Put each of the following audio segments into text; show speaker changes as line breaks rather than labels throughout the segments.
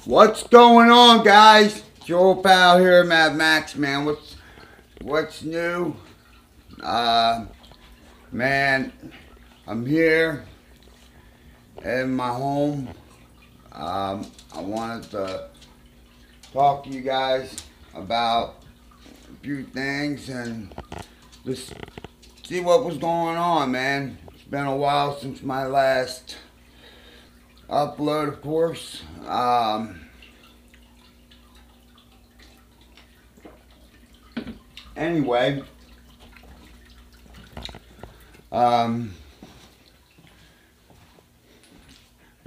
What's going on, guys? It's your old pal here, Mad Max, man. What's new? Man, I'm here in my home. I wanted to talk to you guys about a few things and just see what was going on, man. It's been a while since my last upload, of course. Anyway, guys,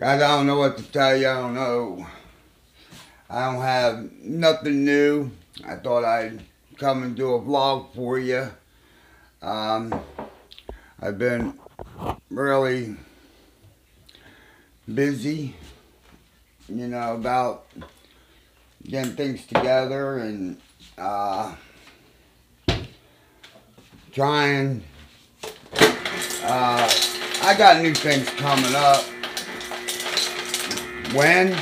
I don't know what to tell you. I don't have nothing new. I thought I'd come and do a vlog for you. I've been really busy, about getting things together and trying. I got new things coming up. When?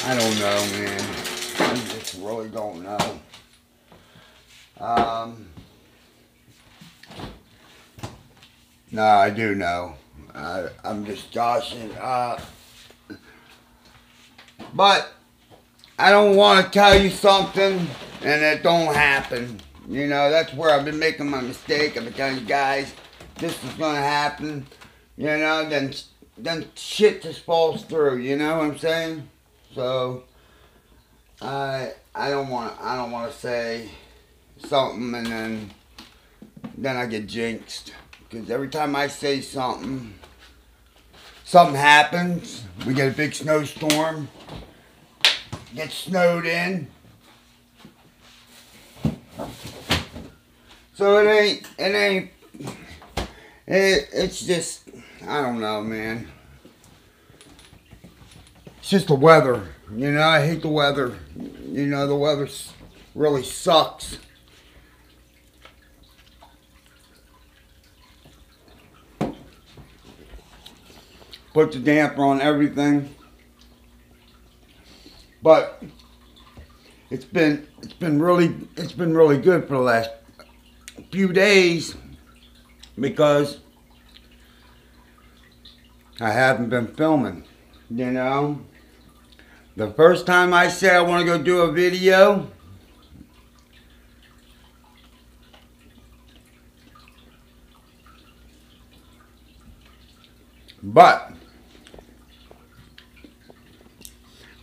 I don't know, man. I just really don't know. No, I do know. I'm just joshing. But I don't want to tell you something and it don't happen. That's where I've been making my mistake. I've been telling you guys, this is gonna happen. Then shit just falls through. You know what I'm saying? So I don't want to say something and then I get jinxed. Because every time I say something happens. We get a big snowstorm. Get snowed in. So it's just, I don't know, man. It's just the weather. I hate the weather. The weather really sucks. Puts a damper on everything. But it's been really good for the last few days because I haven't been filming. The first time I said I want to go do a video, but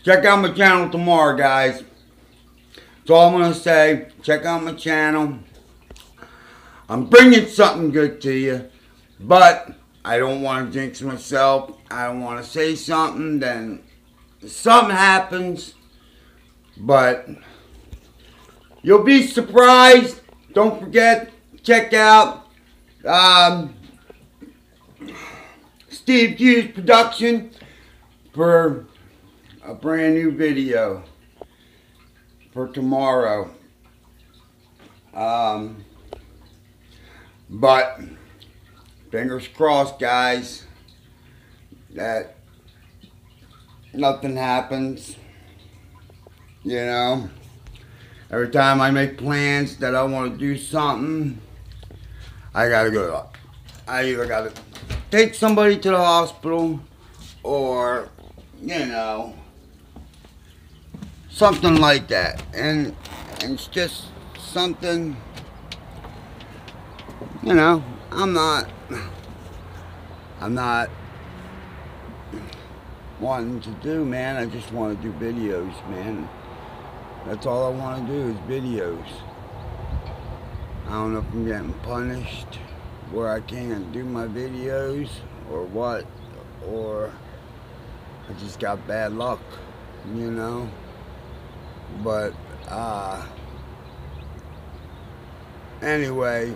check out my channel tomorrow, guys. That's all I'm going to say. Check out my channel. I'm bringing something good to you, but I don't want to jinx myself. I don't want to say something, then something happens, but you'll be surprised. Don't forget, check out Steve Hughes production for a brand new video for tomorrow. But fingers crossed, guys, that nothing happens. Every time I make plans that I want to do something, I gotta go. I either gotta take somebody to the hospital or, something like that. And it's just something, I'm not wanting to do, man. I just want to do videos, man. That's all I want to do is videos. I don't know if I'm getting punished where I can't do my videos or what, or I just got bad luck, but anyway,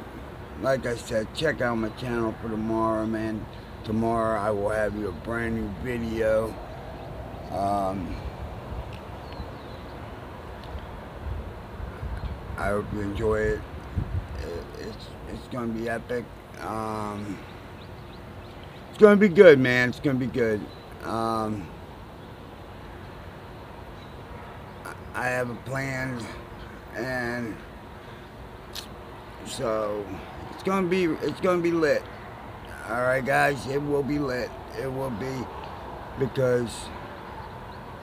like I said, check out my channel for tomorrow, man. Tomorrow I will have you a brand new video. I hope you enjoy it. It's gonna be epic. It's gonna be good, man. It's gonna be good. I have a plan, and so it's gonna be lit. All right, guys, it will be lit. It will be, because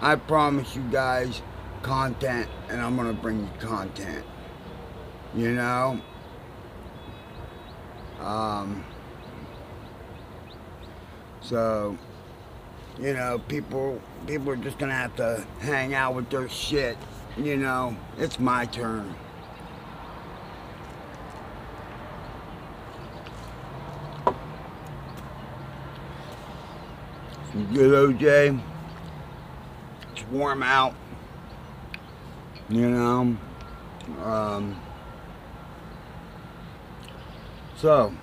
I promise you guys content, and I'm gonna bring you content. You know. So, you know, people are just gonna have to hang out with their shit. You know, it's my turn. Some good OJ. It's warm out. You know. So,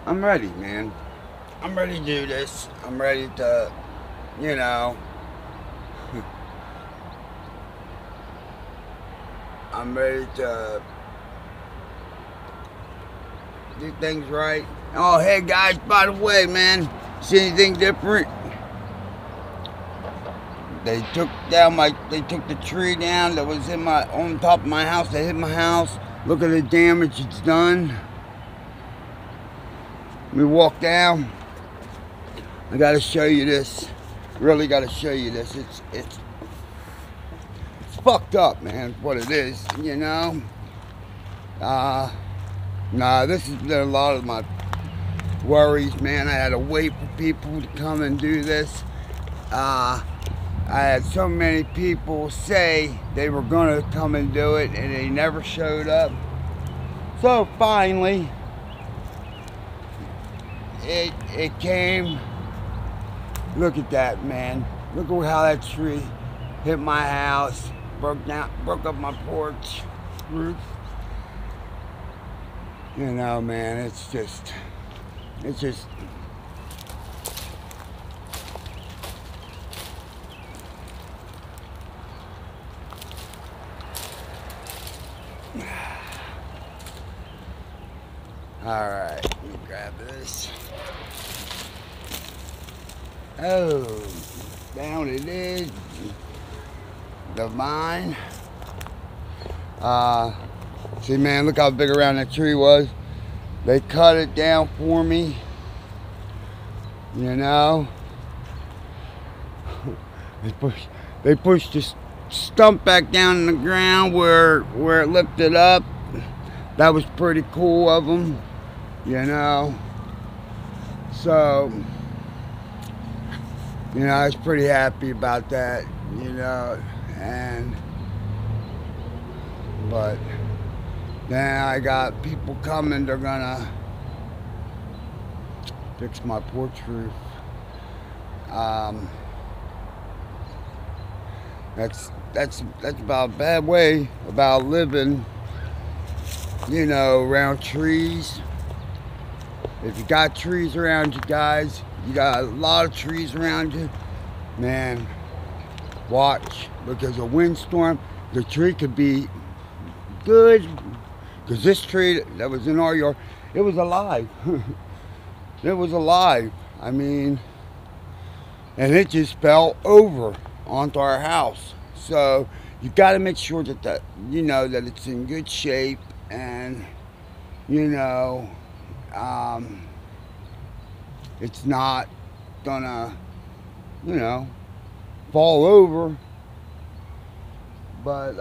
I'm ready, man. I'm ready to do this. I'm ready to, you know, I'm ready to do things right. Oh, hey guys, by the way, man, see anything different? They took the tree down that was on top of my house. They hit my house. Look at the damage it's done. We walk down. I gotta show you this. Really gotta show you this. It's fucked up, man. What it is, you know. Nah, this has been a lot of my worries, man. I had to wait for people to come and do this. I had so many people say they were gonna come and do it, and they never showed up. So finally, it came. Look at that, man. Look at how that tree hit my house, broke up my porch roof. You know, man, it's just. Alright, let me grab this. Oh, down it is. The vine. See, man, look how big around that tree was. They cut it down for me. You know. They pushed the stump back down in the ground where it lifted up. That was pretty cool of them, you know. So, you know, I was pretty happy about that, you know. But then I got people coming. They're gonna fix my porch roof. That's about a bad way about living, you know, around trees. If you got trees around you guys, you got a lot of trees around you, man, watch, because a windstorm, the tree could be good, because this tree that was in our yard, it was alive. It was alive. I mean, and it just fell over onto our house. So you got to make sure that you know that it's in good shape, and you know, it's not gonna, you know, fall over. But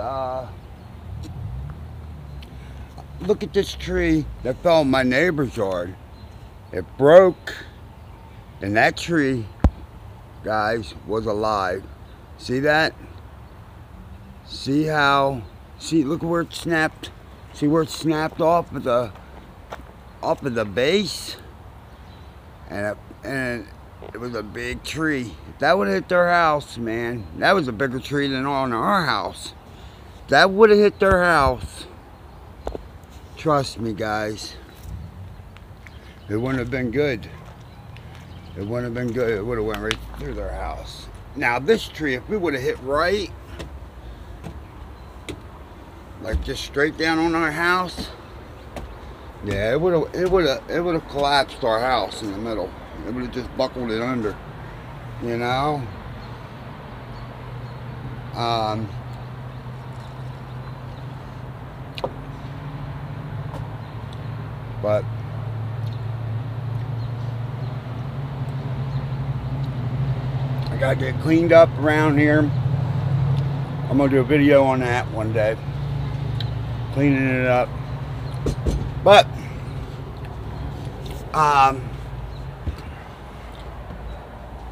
look at this tree that fell in my neighbor's yard. It broke, and that tree, guys, was alive. See that? See how? See, look where it snapped. See where it snapped off of the base, and it was a big tree. If that would have hit their house, man, that was a bigger tree than on our house. If that would have hit their house, trust me, guys, it wouldn't have been good. It wouldn't have been good. It would have went right through their house. Now this tree, if we would have hit right, like just straight down on our house, yeah, it would have collapsed our house in the middle. It would have just buckled it under, you know. But I gotta get cleaned up around here. I'm gonna do a video on that one day, cleaning it up. But I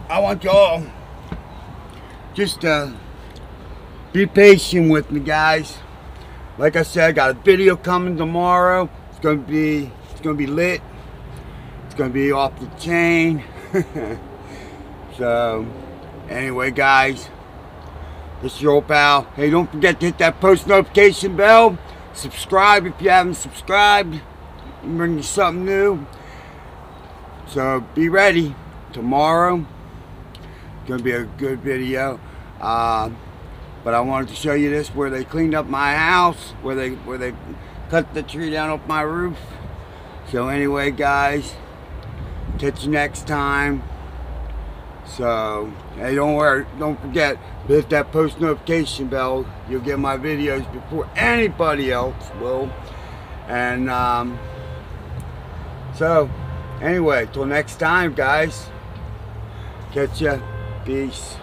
want y'all just to be patient with me, guys. Like I said, I got a video coming tomorrow. It's gonna be lit. It's gonna be off the chain. So anyway, guys, this is your old pal. Hey, don't forget to hit that post notification bell. Subscribe if you haven't subscribed. I'm bringing you something new. So be ready. Tomorrow, gonna be a good video. But I wanted to show you this, where they cleaned up my house, where they cut the tree down off my roof. So anyway, guys, catch you next time. So hey, don't worry, don't forget to hit that post notification bell. You'll get my videos before anybody else will. And so anyway, till next time, guys, catch ya. Peace.